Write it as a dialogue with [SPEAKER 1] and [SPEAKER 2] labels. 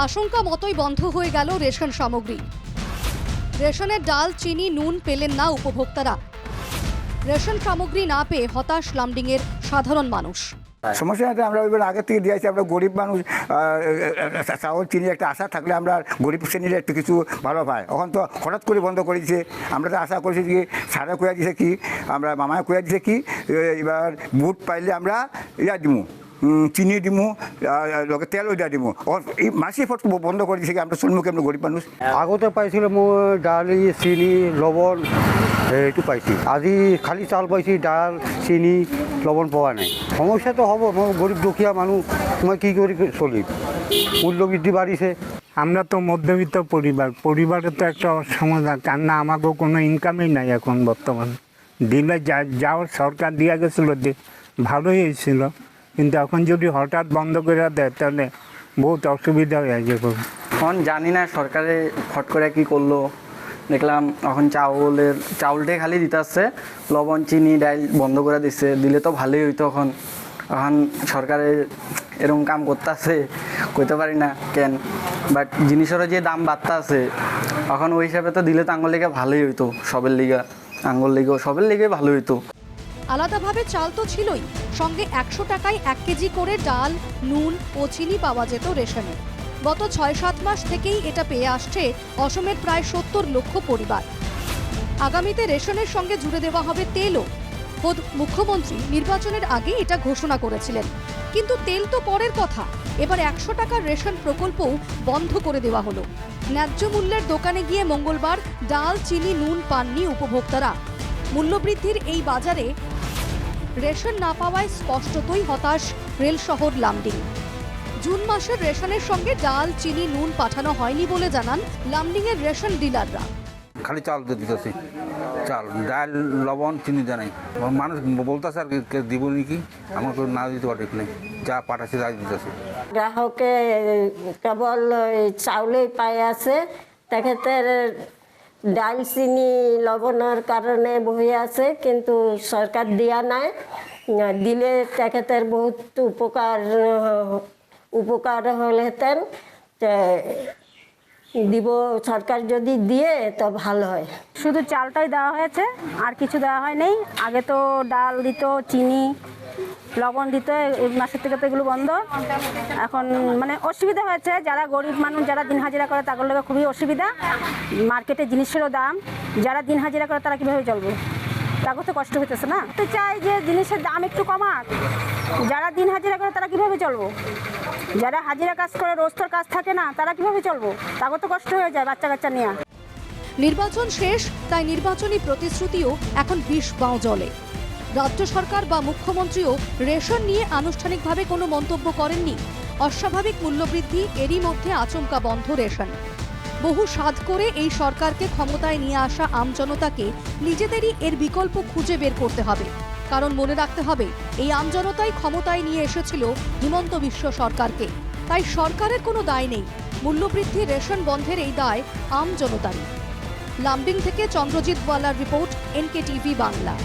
[SPEAKER 1] আশঙ্কা মতোই বন্ধ হয়ে গেল রেশন সামগ্রী। রেশনের ডাল, চিনি, নুন পেলেন না উপভোক্তারা। রেশন সামগ্রী না পেয়ে হতাশ লামডিংয়ের সাধারণ মানুষ।
[SPEAKER 2] সমস্যা আছে, আমরা ওইবার আগে থেকে দিয়েছি। আমরা গরিব মানুষ, চাউল চিনি একটা আশা থাকলে আমরা গরিব শ্রেণীর একটু কিছু ভালো পাই। এখন তো হঠাৎ করে বন্ধ করেছে। আমরা তো আশা করেছি কি সারা কুয়া দিছে কি, আমরা মামায় কুয়া দিছে কি, এবার বুট পাইলে আমরা দিমু, চিনি দিমু, লোকে তেলও দিয়া দিমু। এই মাসি ফট বন্ধ করে দিছে কি, আমরা শুনবো আমরা গরিব মানুষ।
[SPEAKER 3] আগতে পাইছিল মই ডালি, চিনি, লবণ এইটো পাইছি। আজি খালি চাউল পাইছি, ডাল, চিনি, লবণ পোৱা নাই। সমস্যা তো হ'ব, মই গরিব দুখীয়া মানুষ, মই কি করে চলিম? মূল্য বৃদ্ধি বাড়িছে।
[SPEAKER 4] আমরা তো মধ্যবিত্ত পরিবারে তো একটা সমাধান, কারণ আমাকেও কোনো ইনকামই নাই এখন বর্তমান। দিলে যাও সরকার দিয়া গেছিলো, ভালোই হয়েছিল, কিন্তু এখন যদি হঠাৎ বন্ধ করে দেয় তাহলে বহুত অসুবিধা হয়ে যাবে।
[SPEAKER 5] এখন জানি না সরকারে ফট করে কি করলো। দেখলাম এখন চাউলটাই খালি দিতে আসছে, লবণ চিনি ডাল বন্ধ করে দিচ্ছে। দিলে তো ভালোই হইতো। এখন সরকারে এরকম কাম করতে আছে, কইতে পারি না কেন। বাট জিনিসেরও যে দাম বাড়তে আছে, এখন ওই হিসাবে তো দিলে তো আঙ্গুল লিগে ভালোই হইতো। সবের লিগা আঙ্গুল লিগেও সবের লিগে ভালো হইতো।
[SPEAKER 1] আলাদাভাবে চাল তো ছিলই, সঙ্গে 100 টাকায় 1 কেজি করে ডাল, নুন ও চিনি পাওয়া যেত রেশনে। গত 6-7 মাস থেকেই এটা পেয়ে আসছে অসমের প্রায় 70 লক্ষ পরিবার। আগামীতে রেশনের সঙ্গে জুড়ে দেওয়া হবে তেলও। খোদ মুখ্যমন্ত্রী নির্বাচনের আগে এটা ঘোষণা করেছিলেন, কিন্তু তেল তো পরের কথা। এবার 100 টাকার রেশন প্রকল্পও বন্ধ করে দেওয়া হলো। ন্যায্য মূল্যের দোকানে গিয়ে মঙ্গলবার ডাল, চিনি, নুন পাননি উপভোক্তারা। মূল্যবৃদ্ধির এই বাজারে রেশন না পাওয়ায় স্পষ্টতই হতাশ রেল শহর লামডিং। জুন মাসের রেশনের সঙ্গে ডাল, চিনি, নুন পাঠানো হয়নি বলে জানান লামডিংয়ের রেশন ডিলাররা।
[SPEAKER 6] খালি চাল দিতেছি, চাল ডাল লবণ চিনি দেয় নাই। মানুষ বলতেছে আর দিব নাকি, আমাকে না দিতে পারে ঠিক নেই, যা পাঠাচ্ছে তাই দিতেছে।
[SPEAKER 7] গ্রাহকে কেবল চাউলেই পাই আছে, তেখেতের ডাল চিনি লবণের কারণে বহি আছে, কিন্তু সরকার দিয়া নাই। দিলে তেখেতের বহুত উপকার হলেতেন। দিব, সরকার যদি দিয়ে তো ভালো হয়।
[SPEAKER 8] শুধু চালটাই দেওয়া হয়েছে, আর কিছু দেওয়া হয়নি। আগে তো ডাল দিত, চিনি, লবণ দিত। এই মাসের থেকে তো এগুলো বন্ধ। এখন মানে অসুবিধা হয়েছে, যারা গরিব মানুষ, যারা দিন হাজিরা করে তাদের লোক খুবই অসুবিধা। মার্কেটে জিনিসেরও দাম, যারা দিন হাজিরা করে তারা কীভাবে চলবে? তাকে তো কষ্ট হইতেছে না। তো চাই যে জিনিসের দাম একটু কমাক। যারা দিন হাজিরা করে তারা কীভাবে চলবো? যারা হাজিরা কাজ করে, রোজটার কাজ থাকে না, তারা কীভাবে চলবো? তাকে তো কষ্ট হয়ে যায় বাচ্চা কাচ্চা নিয়ে।
[SPEAKER 1] নির্বাচন শেষ, তাই নির্বাচনী প্রতিশ্রুতিও এখন বিষ বাও জলে। রাজ্য সরকার বা মুখ্যমন্ত্রীও রেশন নিয়ে আনুষ্ঠানিকভাবে কোনো মন্তব্য করেননি। অস্বাভাবিক মূল্যবৃদ্ধি, এরই মধ্যে আচমকা বন্ধ রেশন। বহু সাধ করে এই সরকারকে ক্ষমতায় নিয়ে আসা আমজনতাকে নিজেদেরই এর বিকল্প খুঁজে বের করতে হবে। কারণ মনে রাখতে হবে, এই আমজনতাই ক্ষমতায় নিয়ে এসেছিল হিমন্ত বিশ্ব সরকারকে। তাই সরকারের কোনো দায় নেই। মূল্যবৃদ্ধি, রেশন বন্ধের এই দায় আমজনতারই। লামডিং থেকে চন্দ্রজিৎ ওয়ালার রিপোর্ট, NKTV বাংলা।